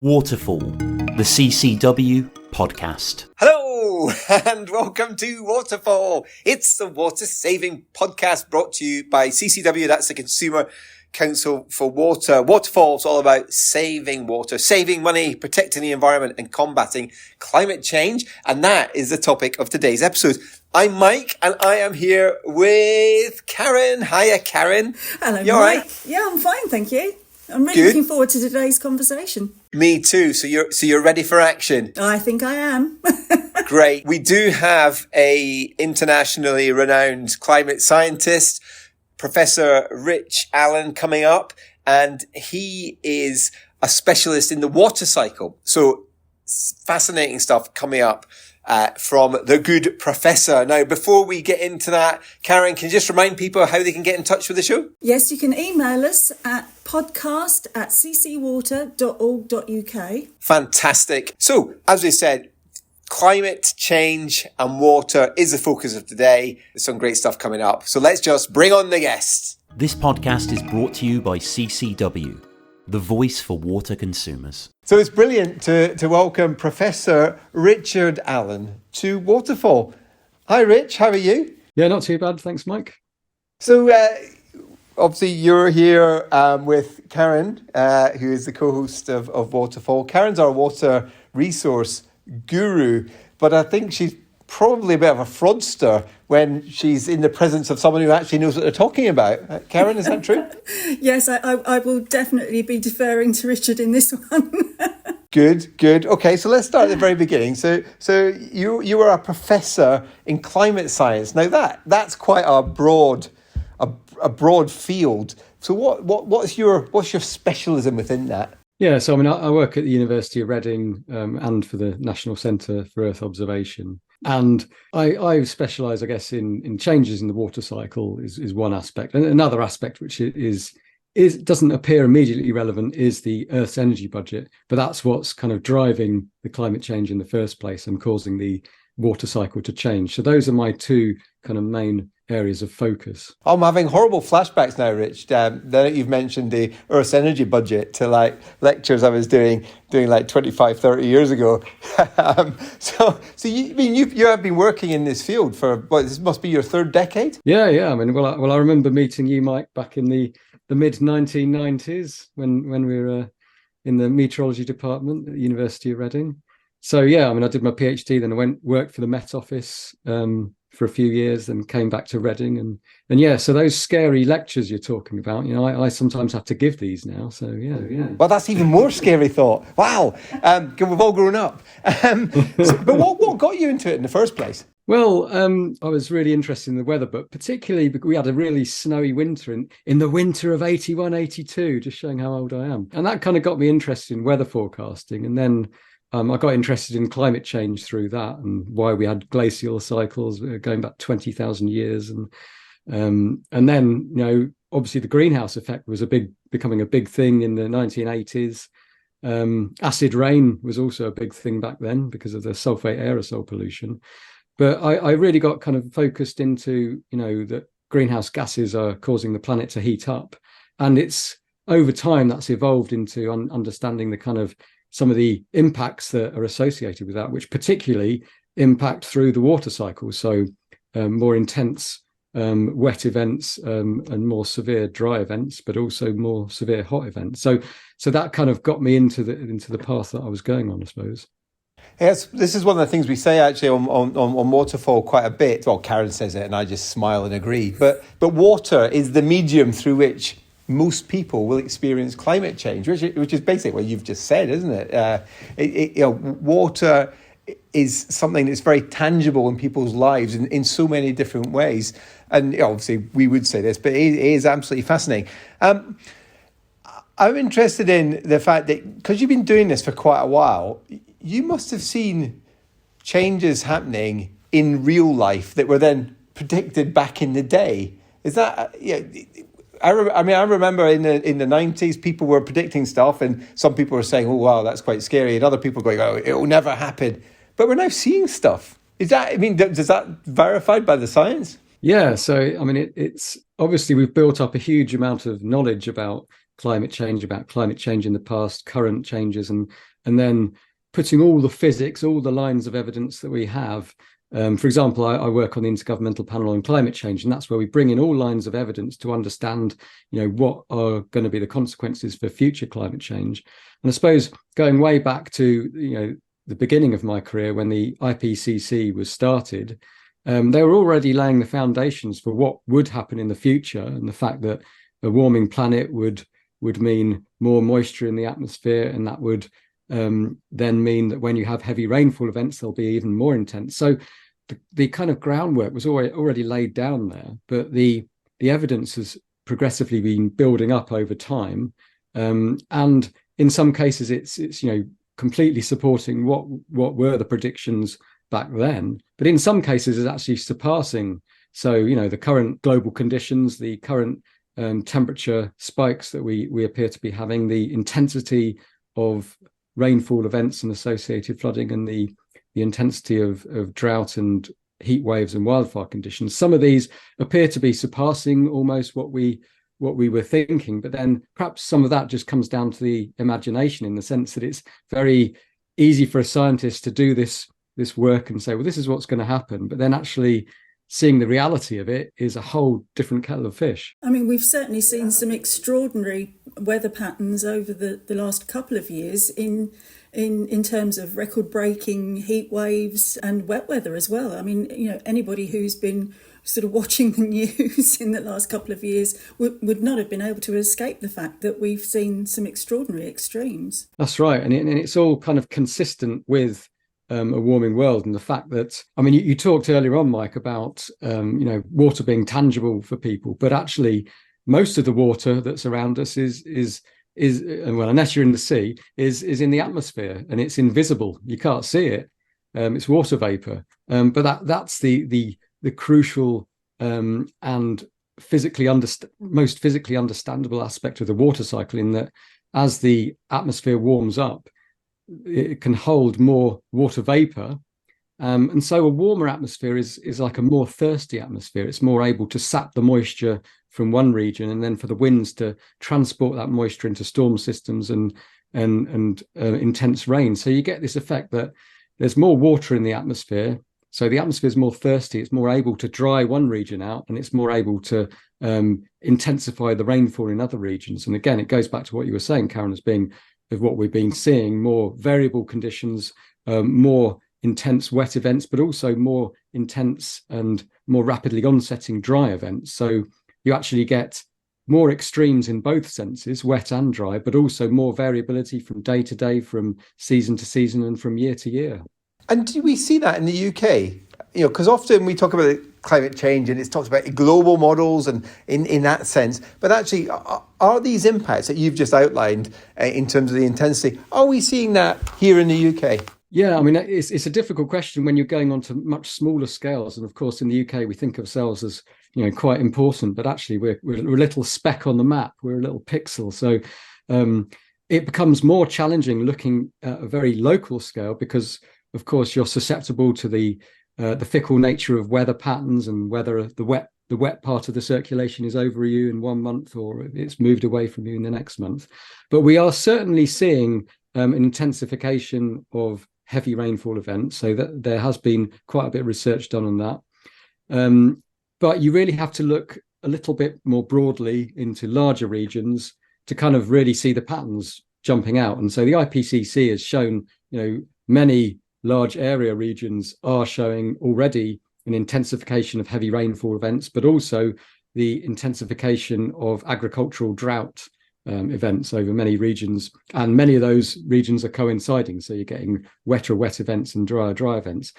Waterfall, the CCW podcast. Hello and welcome to Waterfall. It's the water saving podcast brought to you by CCW, that's the Consumer Council for Water. Waterfall is all about saving water, saving money, protecting the environment and combating climate change. And that is the topic of today's episode. I'm Mike and I am here with Karen. Hiya, Karen. Hello, you Mike. All right? Yeah, I'm fine, thank you. I'm really looking forward to today's conversation. Me too. So you're ready for action? I think I am. Great. We do have a internationally renowned climate scientist, Professor Allan, coming up, and he is a specialist in the water cycle. So fascinating stuff coming up from the good professor. Now, before we get into that, Karen, can you just remind people how they can get in touch with the show? Yes, you can email us at podcast@ccwater.org.uk. Fantastic. So, as we said, climate change and water is the focus of today. There's some great stuff coming up. So let's just bring on the guests. This podcast is brought to you by CCW, the voice for water consumers. So it's brilliant to welcome Professor Richard Allan to Waterfall. Hi, Rich. How are you? Yeah, not too bad. Thanks, Mike. So obviously you're here with Karen, who is the co-host of Waterfall. Karen's our water resource guru, but I think she's probably a bit of a fraudster when she's in the presence of someone who actually knows what they're talking about. Karen, is that true? Yes, I will definitely be deferring to Richard in this one. Good. Okay, so let's start at the very beginning. So you are a professor in climate science. Now that's quite a broad field. So what's your specialism within that? Yeah, so I work at the University of Reading and for the National Centre for Earth Observation. And I specialise, I guess, in changes in the water cycle is one aspect. And another aspect, which is doesn't appear immediately relevant, is the Earth's energy budget. But that's what's kind of driving the climate change in the first place and causing the water cycle to change. So those are my two kind of main areas of focus. I'm having horrible flashbacks now, Rich. Now that you've mentioned the Earth's energy budget to like lectures I was doing like 25, 30 years ago. So you have been working in this field for this must be your third decade? Yeah. I mean, I remember meeting you, Mike, back in the mid 1990s when we were in the meteorology department at the University of Reading. So yeah, I mean, I did my PhD, then I worked for the Met Office for a few years, and came back to Reading, and yeah. So those scary lectures you're talking about, I sometimes have to give these now. So yeah. Well, that's even more scary thought. Wow, we've all grown up. But what got you into it in the first place? Well, I was really interested in the weather, but particularly because we had a really snowy winter in the winter of 81, 82, just showing how old I am. And that kind of got me interested in weather forecasting. And then I got interested in climate change through that, and why we had glacial cycles going back 20,000 years. And then, obviously the greenhouse effect was becoming a big thing in the 1980s. Acid rain was also a big thing back then because of the sulfate aerosol pollution. But I really got kind of focused into, that greenhouse gases are causing the planet to heat up. And it's over time that's evolved into understanding the kind of some of the impacts that are associated with that, which particularly impact through the water cycle. So more intense wet events and more severe dry events, but also more severe hot events. So that kind of got me into the path that I was going on, I suppose. Yes, this is one of the things we say actually on Waterfall quite a bit. Well, Karen says it and I just smile and agree. But water is the medium through which most people will experience climate change, which is basically what you've just said, isn't it? Water is something that's very tangible in people's lives in so many different ways. And obviously we would say this, but it is absolutely fascinating. I'm interested in the fact that because you've been doing this for quite a while, you must have seen changes happening in real life that were then predicted back in the day. Is that, I remember in the 90s, people were predicting stuff and some people were saying, oh, wow, that's quite scary. And other people going, oh, it will never happen. But we're now seeing stuff. Does that verified by the science? Yeah. So, it's obviously we've built up a huge amount of knowledge about climate change in the past, current changes. And and then putting all the physics, all the lines of evidence that we have. For example, I work on the Intergovernmental Panel on climate change, and that's where we bring in all lines of evidence to understand, what are going to be the consequences for future climate change. And I suppose going way back to, the beginning of my career when the IPCC was started, they were already laying the foundations for what would happen in the future, and the fact that a warming planet would mean more moisture in the atmosphere, and that would then mean that when you have heavy rainfall events, they'll be even more intense. So the kind of groundwork was already laid down there, but the evidence has progressively been building up over time, and in some cases it's completely supporting what were the predictions back then, but in some cases it's actually surpassing. So the current global conditions, the current temperature spikes that we appear to be having, the intensity of rainfall events and associated flooding, and the intensity of drought and heat waves and wildfire conditions. Some of these appear to be surpassing almost what we were thinking, but then perhaps some of that just comes down to the imagination, in the sense that it's very easy for a scientist to do this work and say, well, this is what's going to happen, but then actually seeing the reality of it is a whole different kettle of fish. I mean, we've certainly seen some extraordinary weather patterns over the last couple of years in terms of record-breaking heat waves and wet weather as well. I mean, anybody who's been sort of watching the news in the last couple of years would not have been able to escape the fact that we've seen some extraordinary extremes. That's right, and it's all kind of consistent with a warming world, and the fact that, I mean, you talked earlier on, Mike, about water being tangible for people, but actually most of the water that's around us is well, unless you're in the sea, is in the atmosphere, and it's invisible. You can't see it. It's water vapor, but that's the crucial and most physically understandable aspect of the water cycle, in that as the atmosphere warms up, it can hold more water vapor, and so a warmer atmosphere is like a more thirsty atmosphere. It's more able to sap the moisture from one region, and then for the winds to transport that moisture into storm systems and intense rain. So you get this effect that there's more water in the atmosphere, so the atmosphere is more thirsty. It's more able to dry one region out, and it's more able to intensify the rainfall in other regions. And again, it goes back to what you were saying, Karen, as being of what we've been seeing: more variable conditions, more intense wet events, but also more intense and more rapidly onsetting dry events. So you actually get more extremes in both senses, wet and dry, but also more variability from day to day, from season to season, and from year to year. And do we see that in the UK? Because often we talk about climate change and it's talked about global models and in that sense, but actually are these impacts that you've just outlined in terms of the intensity, are we seeing that here in the UK? Yeah, I mean, it's a difficult question when you're going on to much smaller scales. And of course, in the UK, we think of ourselves as, quite important, but actually we're a little speck on the map. We're a little pixel. So it becomes more challenging looking at a very local scale, because of course you're susceptible to the fickle nature of weather patterns, and whether the wet part of the circulation is over you in 1 month or it's moved away from you in the next month. But we are certainly seeing an intensification of heavy rainfall events, so that there has been quite a bit of research done on that. But you really have to look a little bit more broadly into larger regions to kind of really see the patterns jumping out. And so the IPCC has shown, many large area regions are showing already an intensification of heavy rainfall events, but also the intensification of agricultural drought events over many regions, and many of those regions are coinciding, so you're getting wetter events and drier events.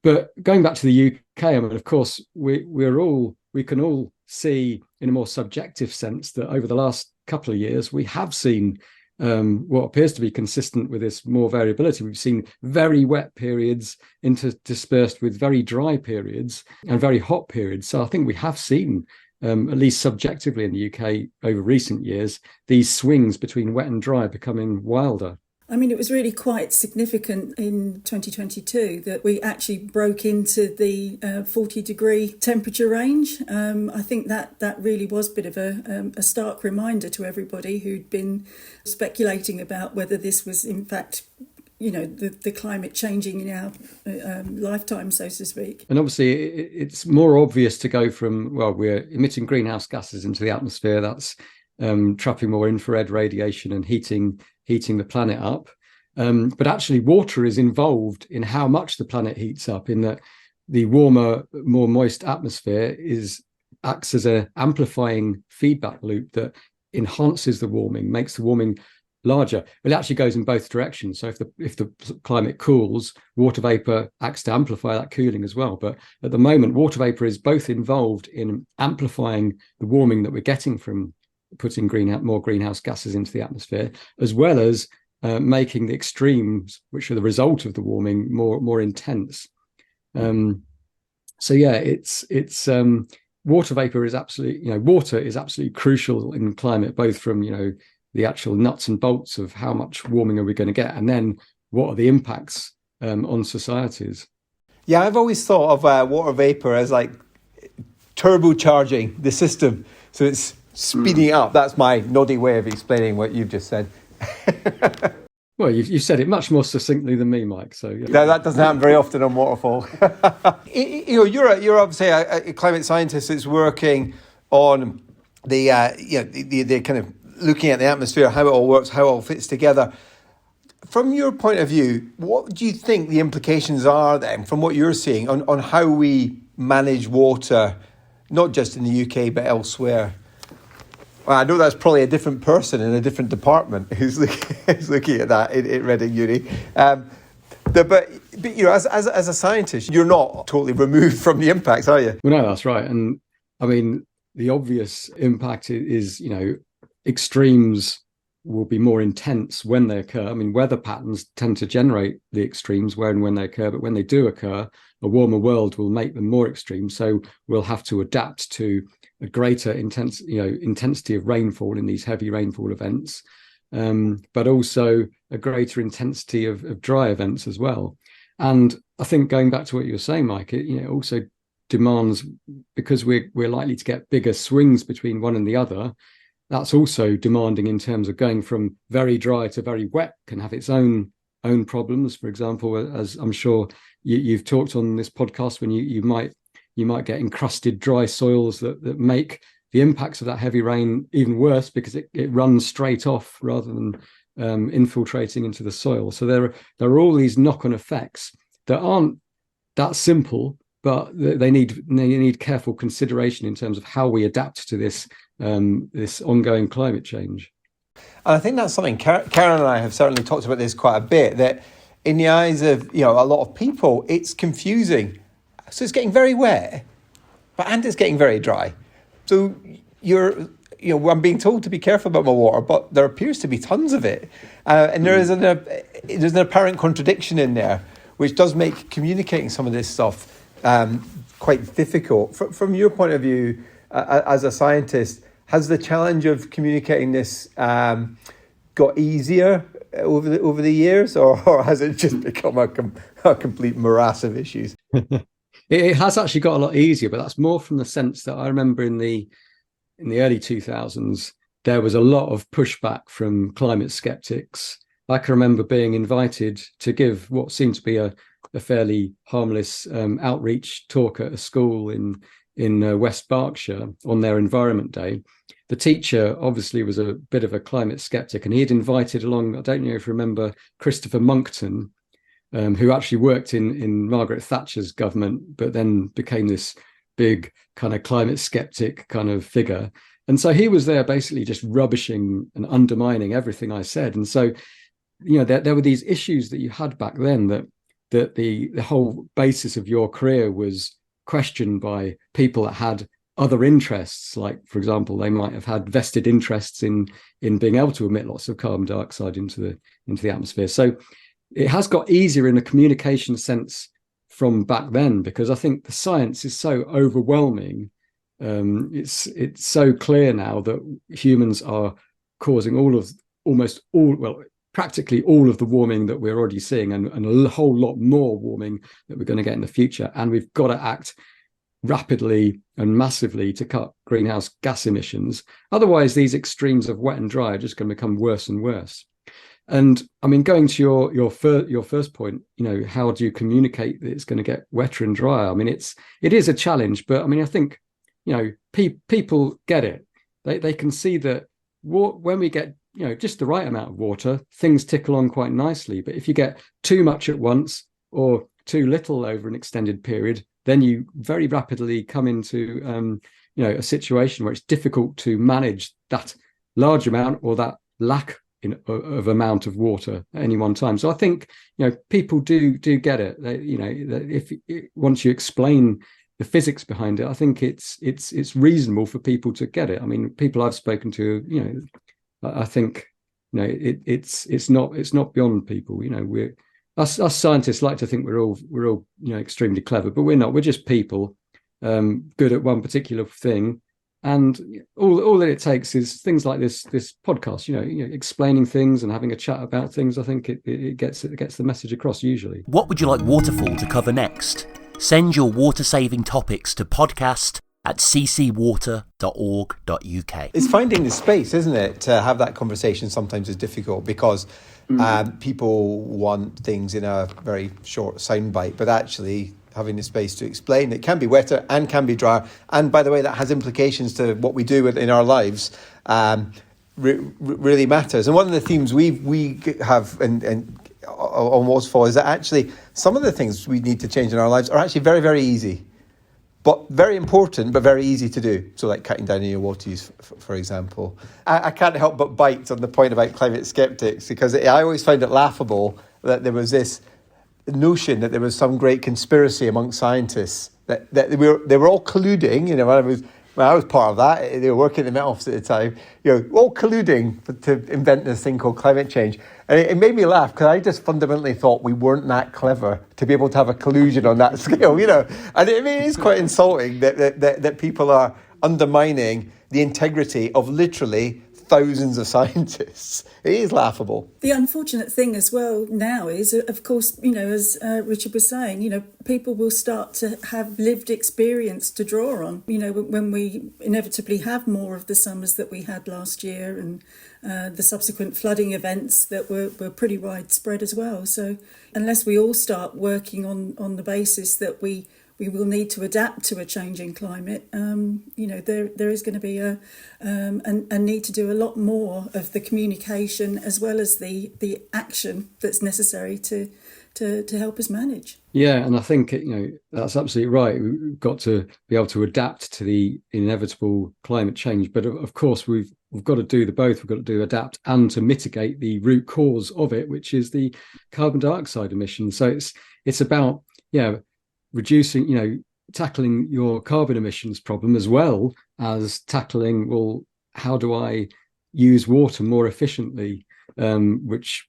But going back to the UK, I mean, of course, we can all see in a more subjective sense that over the last couple of years we have seen what appears to be consistent with this more variability. We've seen very wet periods interspersed with very dry periods and very hot periods. So I think we have seen, at least subjectively in the UK over recent years, these swings between wet and dry becoming wilder. I mean, it was really quite significant in 2022 that we actually broke into the 40-degree temperature range. I think that really was a bit of a stark reminder to everybody who'd been speculating about whether this was, in fact, the climate changing in our lifetime, so to speak. And obviously, it's more obvious to go from, well, we're emitting greenhouse gases into the atmosphere. That's trapping more infrared radiation and heating the planet up. But actually, water is involved in how much the planet heats up, in that the warmer, more moist atmosphere acts as an amplifying feedback loop that enhances the warming, makes the warming larger. But it actually goes in both directions. So if the climate cools, water vapor acts to amplify that cooling as well. But at the moment, water vapor is both involved in amplifying the warming that we're getting from putting more greenhouse gases into the atmosphere, as well as making the extremes, which are the result of the warming, more intense. So yeah, it's water vapor is absolutely, water is absolutely crucial in climate, both from the actual nuts and bolts of how much warming are we going to get, and then what are the impacts on societies. Yeah, I've always thought of water vapor as like turbocharging the system, so it's speeding up. That's my noddy way of explaining what you've just said. Well, you said it much more succinctly than me, Mike. So yeah. That doesn't happen very often on Waterfall. You're obviously a climate scientist that's working on the kind of looking at the atmosphere, how it all works, how it all fits together. From your point of view, what do you think the implications are then, from what you're seeing, on how we manage water, not just in the UK but elsewhere? Well, I know that's probably a different person in a different department who's looking at that at Reading Uni. But as a scientist, you're not totally removed from the impacts, are you? Well, no, that's right. And I mean, the obvious impact is, extremes will be more intense when they occur. I mean, weather patterns tend to generate the extremes when they occur, but when they do occur, a warmer world will make them more extreme. So we'll have to adapt to a greater intensity of rainfall in these heavy rainfall events, but also a greater intensity of dry events as well. And I think, going back to what you were saying, Mike, it also demands, because we're likely to get bigger swings between one and the other, that's also demanding in terms of going from very dry to very wet can have its own problems. For example, as I'm sure you've talked on this podcast, when you might get encrusted dry soils that make the impacts of that heavy rain even worse, because it runs straight off rather than infiltrating into the soil. So there are all these knock-on effects that aren't that simple, but they need careful consideration in terms of how we adapt to this ongoing climate change. And I think that's something Karen and I have certainly talked about this quite a bit, that in the eyes of a lot of people, it's confusing. So it's getting very wet, and it's getting very dry. So I'm being told to be careful about my water, but there appears to be tons of it, and there's an apparent contradiction in there, which does make communicating some of this stuff quite difficult. From your point of view, as a scientist, has the challenge of communicating this got easier over the years, or has it just become a complete morass of issues? It has actually got a lot easier, but that's more from the sense that I remember in the early 2000s, there was a lot of pushback from climate skeptics. I can remember being invited to give what seemed to be a fairly harmless outreach talk at a school in West Berkshire on their Environment Day. The teacher obviously was a bit of a climate skeptic, and he had invited along, I don't know if you remember, Christopher Monckton, who actually worked in Margaret Thatcher's government, but then became this big kind of climate skeptic kind of figure. And so he was there basically just rubbishing and undermining everything I said. And so, there were these issues that you had back then that the whole basis of your career was questioned by people that had other interests. Like, for example, they might have had vested interests in being able to emit lots of carbon dioxide into the atmosphere. So it has got easier in a communication sense from back then, because I think the science is so overwhelming. It's so clear now that humans are causing practically all of the warming that we're already seeing, and a whole lot more warming that we're going to get in the future. And we've got to act rapidly and massively to cut greenhouse gas emissions. Otherwise, these extremes of wet and dry are just going to become worse and worse. And I mean, going to your first point, how do you communicate that it's going to get wetter and drier? I mean, it is a challenge, but I mean, I think, people get it. They can see that when we get, just the right amount of water, things tick along quite nicely. But if you get too much at once or too little over an extended period, then you very rapidly come into, a situation where it's difficult to manage that large amount or that lack of amount of water at any one time. So I think, people do get it. Once you explain the physics behind it, I think it's reasonable for people to get it. I mean, people I've spoken to, I think, it's not beyond people. We're us scientists like to think we're all extremely clever, but we're not. We're just people, good at one particular thing. And all that it takes is things like this podcast, explaining things and having a chat about things. I think it gets the message across usually. What would you like Waterfall to cover next? Send your water-saving topics to podcast@ccwater.org.uk. It's finding the space, isn't it, to have that conversation sometimes is difficult because people want things in a very short soundbite, but actually having the space to explain it can be wetter and can be drier. And by the way, that has implications to what we do in our lives, really matters. And one of the themes we have on Waterfall is that actually some of the things we need to change in our lives are actually very, very easy, but very important, but very easy to do. So like cutting down on your water use, for example. I can't help but bite on the point about climate skeptics, because I always find it laughable that there was this notion that there was some great conspiracy among scientists that they were all colluding. When I was part of that, they were working in the Met Office at the time, all colluding to invent this thing called climate change. And it made me laugh because I just fundamentally thought we weren't that clever to be able to have a collusion on that scale, And it is quite insulting that people are undermining the integrity of literally thousands of scientists. It is laughable. The unfortunate thing as well now is, of course, as Richard was saying, people will start to have lived experience to draw on, when we inevitably have more of the summers that we had last year and the subsequent flooding events that were pretty widespread as well. So unless we all start working on the basis that we will need to adapt to a changing climate, there is going to be a need to do a lot more of the communication as well as the action that's necessary to help us manage. Yeah, and I think that's absolutely right. We've got to be able to adapt to the inevitable climate change, but of course we've got to do the both. We've got to do adapt and to mitigate the root cause of it, which is the carbon dioxide emissions. So it's about reducing, tackling your carbon emissions problem as well as tackling, well, how do I use water more efficiently, which,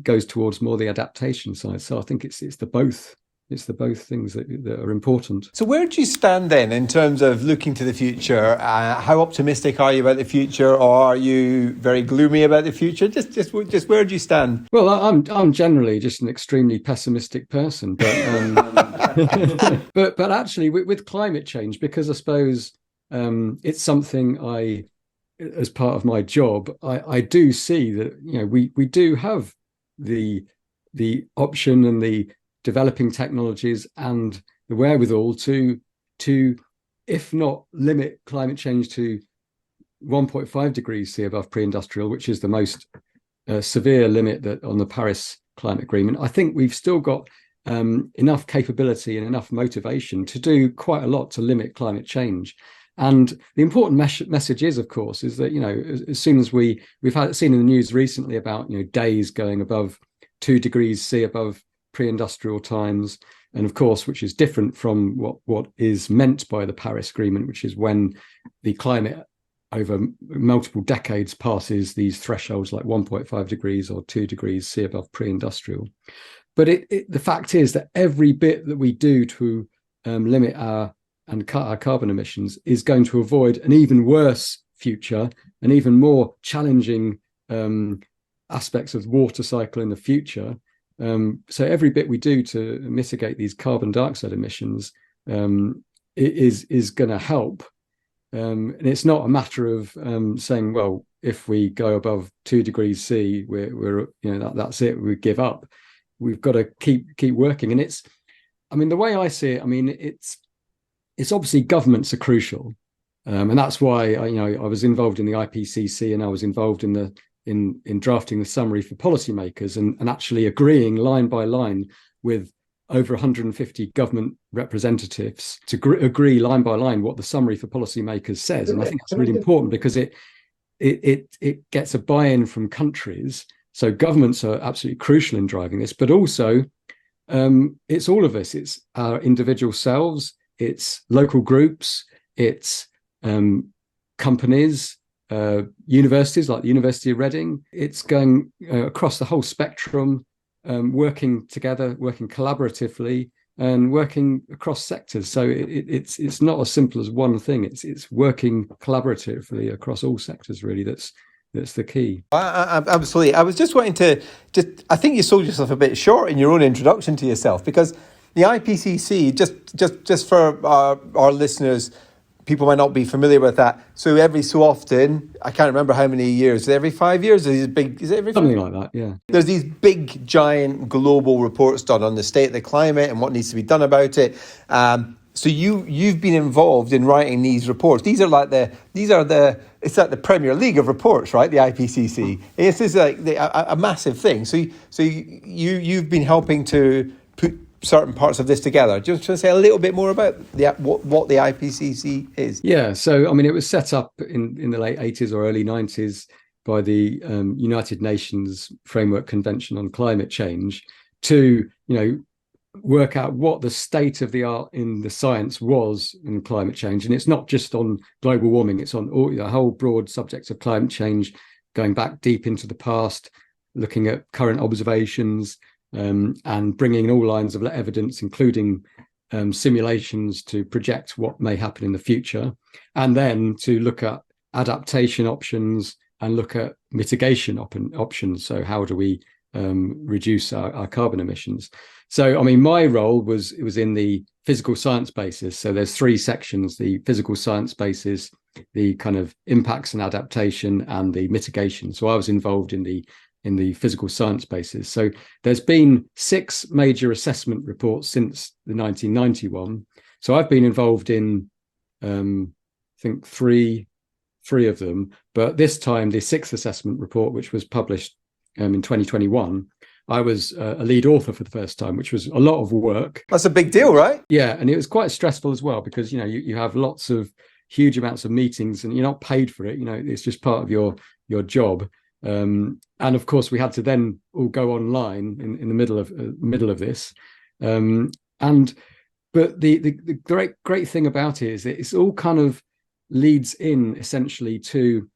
goes towards more the adaptation side. So I think it's the both. It's the both things that are important. So where do you stand then in terms of looking to the future? How optimistic are you about the future, or are you very gloomy about the future? Just where do you stand? Well, I'm generally just an extremely pessimistic person, but but actually with climate change, because I suppose it's something as part of my job, I do see that we do have the option and the developing technologies and the wherewithal to if not limit climate change to 1.5 degrees C above pre-industrial, which is the most severe limit that on the Paris Climate Agreement, I think we've still got enough capability and enough motivation to do quite a lot to limit climate change. And the important message is, of course, is that as soon as we've seen in the news recently about days going above 2 degrees C above pre-industrial times, and of course, which is different from what is meant by the Paris Agreement, which is when the climate over multiple decades passes these thresholds like 1.5 degrees or 2 degrees C above pre-industrial. But the fact is that every bit that we do to limit and cut our carbon emissions is going to avoid an even worse future, an even more challenging aspects of the water cycle in the future. So every bit we do to mitigate these carbon dioxide emissions is going to help. And it's not a matter of saying, well, if we go above 2 degrees C, we're that's it, we give up. We've got to keep working. And the way I see it, it's obviously governments are crucial. And that's why I was involved in the IPCC, and I was involved in drafting the summary for policymakers and actually agreeing line by line with over 150 government representatives to agree line by line what the summary for policymakers says. And I think that's really important because it gets a buy-in from countries. So governments are absolutely crucial in driving this, but also it's all of us. It's our individual selves, it's local groups, it's companies, universities like the University of Reading. It's going across the whole spectrum, working together, working collaboratively, and working across sectors. So it's not as simple as one thing. It's working collaboratively across all sectors. Really, that's the key. Absolutely. I was just wanting to I think you sold yourself a bit short in your own introduction to yourself, because the IPCC, just for our listeners, people might not be familiar with that. So every so often, I can't remember how many years, every 5 years, is it every something like that, yeah. There's these big, giant global reports done on the state of the climate and what needs to be done about it. So you've been involved in writing these reports. It's like the Premier League of reports, right? The IPCC. This is like a massive thing. So you've been helping to put certain parts of this together. Just to say a little bit more about what the IPCC is. Yeah, so it was set up in the late 80s or early 90s by the United Nations Framework Convention on Climate Change to work out what the state of the art in the science was in climate change. And it's not just on global warming, it's on the whole broad subject of climate change, going back deep into the past, looking at current observations, and bringing in all lines of evidence, including simulations to project what may happen in the future, and then to look at adaptation options and look at mitigation options. So how do we reduce our carbon emissions? So, my role was in the physical science basis. So there's 3 sections: the physical science basis, the kind of impacts and adaptation, and the mitigation. So I was involved in the physical science basis. So there's been 6 major assessment reports since the 1991. So I've been involved in, I think, three of them. But this time, the 6th assessment report, which was published in 2021, I was a lead author for the first time, which was a lot of work. That's a big deal, right? Yeah, and it was quite stressful as well, because you have lots of huge amounts of meetings, and you're not paid for it. It's just part of your job. And of course, we had to then all go online in the middle of this. But the great thing about it is that it's all kind of leads in essentially to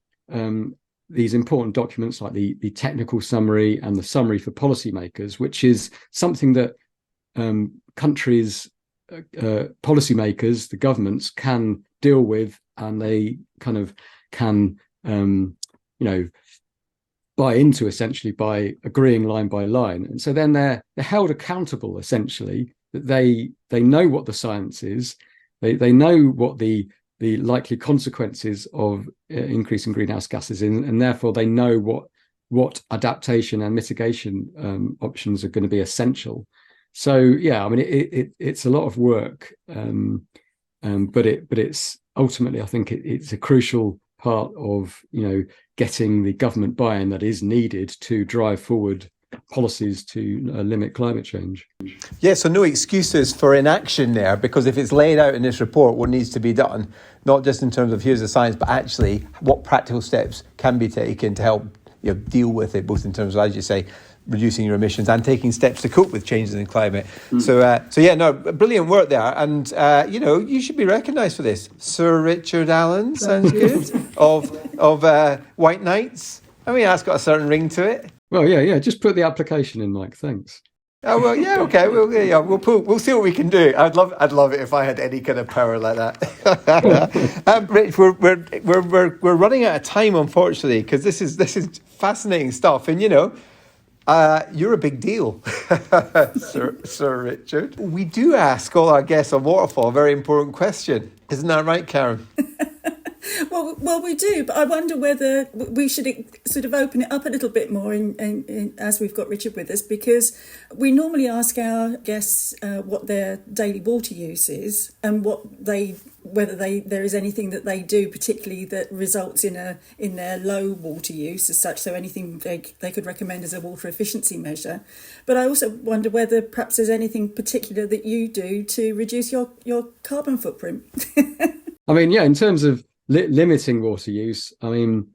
these important documents like the technical summary and the summary for policymakers, which is something that countries, policymakers, the governments can deal with, and they kind of can buy into, essentially, by agreeing line by line. And so then they're held accountable, essentially, that they know what the science is, they know what the likely consequences of increasing greenhouse gases is, and therefore they know what adaptation and mitigation options are going to be essential. So yeah, it's a lot of work, but it's ultimately, I think it's a crucial part of getting the government buy-in that is needed to drive forward policies to limit climate change. Yeah, so no excuses for inaction there, because if it's laid out in this report what needs to be done, not just in terms of here's the science, but actually what practical steps can be taken to help deal with it, both in terms of, as you say, reducing your emissions and taking steps to cope with changes in climate. So yeah, no, brilliant work there. And, you should be recognised for this. Sir Richard Allan, sounds good, of White Knights. That's got a certain ring to it. Well, yeah, just put the application in, Mike, thanks. Oh well, yeah, okay. We'll see what we can do. I'd love it if I had any kind of power like that. Rich, we're running out of time, unfortunately, because this is fascinating stuff, and you're a big deal, Sir Richard. We do ask all our guests on Waterfall a very important question, isn't that right, Karen? Well, we do, but I wonder whether we should sort of open it up a little bit more as we've got Richard with us, because we normally ask our guests what their daily water use is and whether there is anything that they do particularly that results in their low water use as such, so anything they could recommend as a water efficiency measure. But I also wonder whether perhaps there's anything particular that you do to reduce your carbon footprint. I mean, yeah, in terms of limiting water use, I mean,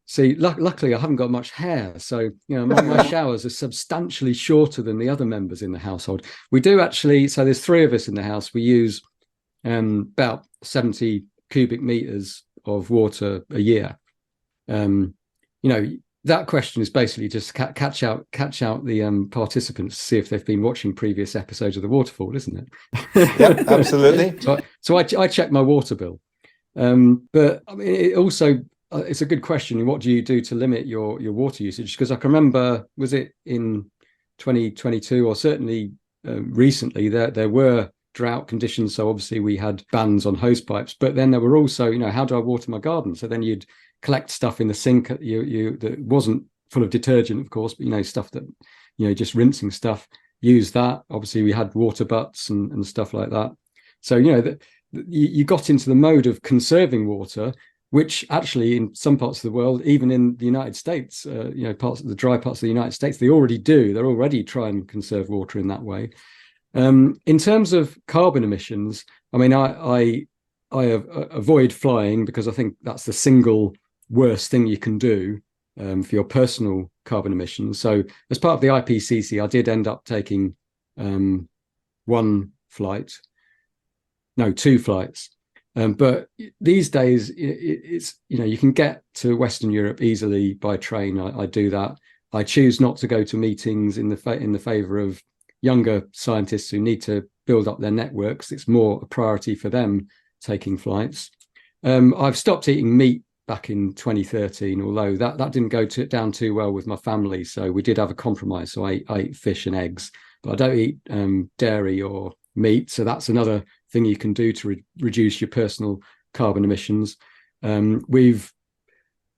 see, luckily I haven't got much hair, so my showers are substantially shorter than the other members in the household. We do actually, so there's 3 of us in the house. We use about 70 cubic meters of water a year. That question is basically just catch out the participants to see if they've been watching previous episodes of The Waterfall, isn't it? Yeah, absolutely. So I check my water bill. But I mean, it's a good question. What do you do to limit your water usage? Because I can remember, was it in 2022 or certainly recently, there were drought conditions. So obviously we had bans on hose pipes, but then there were also, how do I water my garden? So then you'd collect stuff in the sink that wasn't full of detergent, of course, but stuff that, just rinsing stuff, use that. Obviously we had water butts and stuff like that. So, you got into the mode of conserving water, which actually in some parts of the world, even in the United States, parts of the dry parts of the United States, they already do. They're already trying to conserve water in that way. In terms of carbon emissions, I mean, I avoid flying because I think that's the single worst thing you can do for your personal carbon emissions. So as part of the IPCC, I did end up taking 2 flights. But these days, it's you can get to Western Europe easily by train. I do that. I choose not to go to meetings in the favour of younger scientists who need to build up their networks. It's more a priority for them taking flights. I've stopped eating meat back in 2013, although that didn't go down too well with my family. So we did have a compromise. So I ate fish and eggs, but I don't eat dairy or meat. So that's another thing you can do to reduce your personal carbon emissions.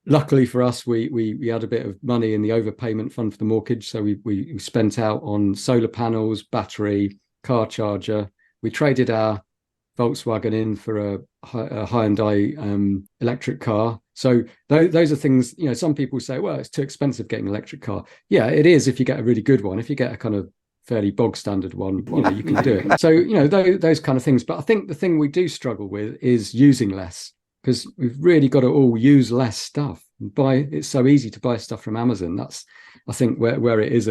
Luckily for us, we had a bit of money in the overpayment fund for the mortgage. So we spent out on solar panels, battery, car charger. We traded our Volkswagen in for a Hyundai electric car. So those are things, some people say, well, it's too expensive getting an electric car. Yeah, it is if you get a really good one. If you get a kind of fairly bog standard one, you can do it. So, those kind of things. But I think the thing we do struggle with is using less, because we've really got to all use less stuff. It's so easy to buy stuff from Amazon. That's, I think, where it is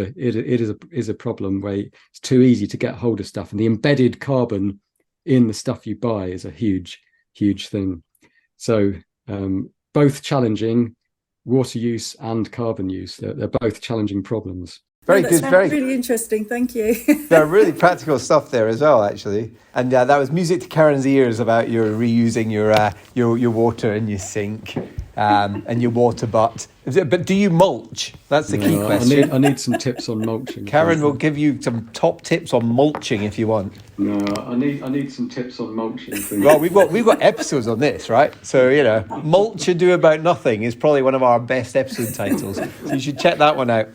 a problem, where it's too easy to get hold of stuff, and the embedded carbon in the stuff you buy is a huge thing. So both challenging, water use and carbon use. They're both challenging problems. Very good. Really interesting. Thank you. There are really practical stuff there as well, actually. And that was music to Karen's ears about your reusing your water in your sink and your water butt. But do you mulch? That's the key question. I need some tips on mulching. Karen will give you some top tips on mulching if you want. No, I need some tips on mulching. Well, we've got episodes on this, right? So mulch and do about nothing is probably one of our best episode titles. So you should check that one out.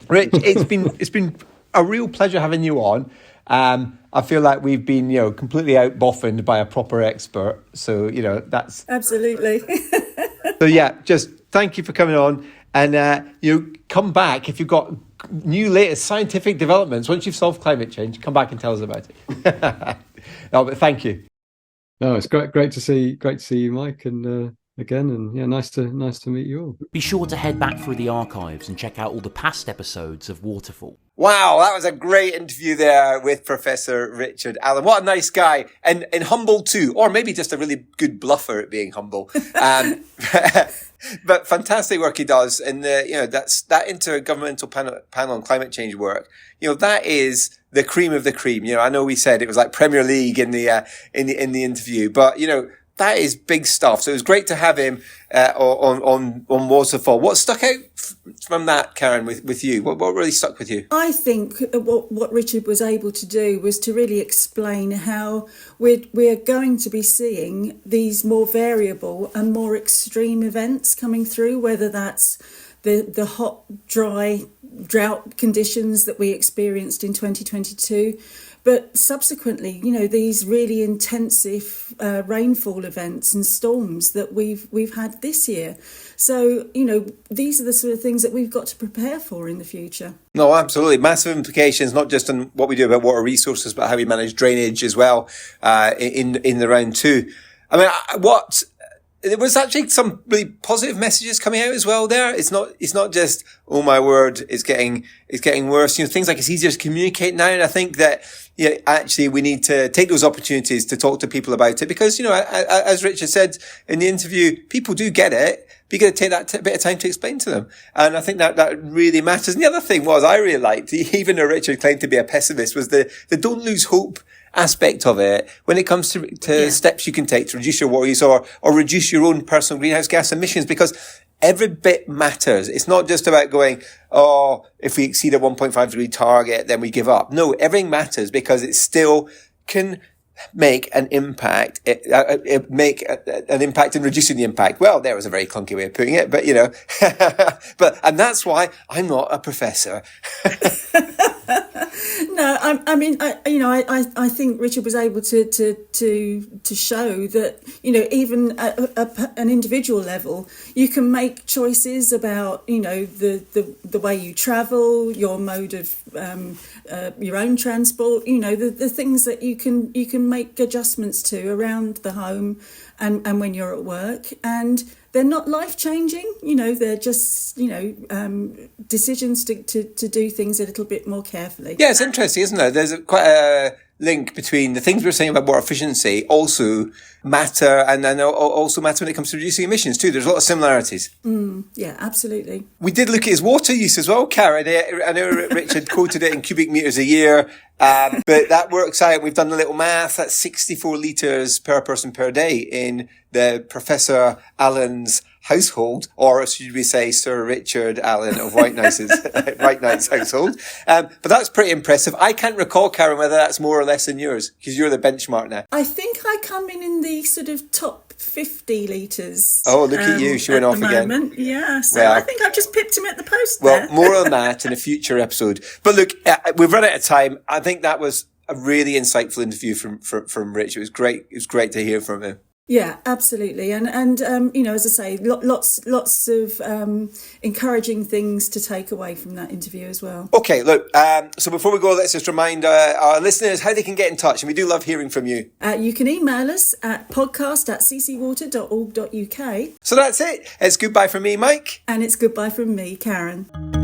Rich, it's been a real pleasure having you on. I feel like we've been, completely out-boffined by a proper expert. So, that's... Absolutely. So, yeah, just thank you for coming on. And, come back if you've got new, latest scientific developments. Once you've solved climate change, come back and tell us about it. No, but thank you. No, it's great to see you, Mike. And, again, and yeah, nice to meet you all. Be sure to head back through the archives and check out all the past episodes of Waterfall. Wow, that was a great interview there with Professor Richard Allan. What a nice guy, and humble too, or maybe just a really good bluffer at being humble. But fantastic work he does, and that's that Intergovernmental Panel on climate change work. That is the cream of the cream. I know we said it was like Premier League in the interview, but that is big stuff. So it was great to have him on Waterfall. What stuck out from that, Karen, with you? What really stuck with you? I think what Richard was able to do was to really explain how we're going to be seeing these more variable and more extreme events coming through, whether that's the hot, dry, drought conditions that we experienced in 2022. But subsequently, these really intensive rainfall events and storms that we've had this year. So, these are the sort of things that we've got to prepare for in the future. No, absolutely. Massive implications, not just on what we do about water resources, but how we manage drainage as well in the round too. I mean, there was actually some really positive messages coming out as well there. It's not just, oh my word, it's getting worse. Things like it's easier to communicate now. And I think that, actually we need to take those opportunities to talk to people about it because, as Richard said in the interview, people do get it. But you've got to take that bit of time to explain to them. And I think that really matters. And the other thing was I really liked, even though Richard claimed to be a pessimist, was the don't lose hope aspect of it when it comes to steps you can take to reduce your water use or reduce your own personal greenhouse gas emissions, because every bit matters. It's not just about going, if we exceed a 1.5 degree target, then we give up. No, everything matters because it still can make an impact, make an impact in reducing the impact. Well, there was a very clunky way of putting it, but and that's why I'm not a professor. No, I think Richard was able to show that even at an individual level, you can make choices about the way you travel, your mode of your own transport, the things that you can make adjustments to around the home and when you're at work, and they're not life-changing, they're just, decisions to do things a little bit more carefully. Yeah, it's interesting, isn't it? There's quite a link between the things we're saying about water efficiency also matter, and then also matter when it comes to reducing emissions too. There's a lot of similarities. Yeah, absolutely. We did look at his water use as well, Karen. I know Richard quoted it in cubic meters a year, but that works out. We've done a little math. That's 64 litres per person per day in the Professor Allan's household, or should we say Sir Richard Allan of White Knight's household. But that's pretty impressive. I can't recall, Karen, whether that's more or less than yours, because you're the benchmark now. I think I come in the sort of top 50 litres. Oh, look at you, showing off again. Yeah, so I think I've just pipped him at the post there. Well, more on that in a future episode. But look, we've run out of time. I think that was a really insightful interview from Rich. It was great. It was great to hear from him. Yeah, absolutely. And as I say, lots of encouraging things to take away from that interview as well. Okay, look, so before we go, let's just remind our listeners how they can get in touch. And we do love hearing from you. You can email us at podcast@ccwater.org.uk. So that's it. It's goodbye from me, Mike. And it's goodbye from me, Karen.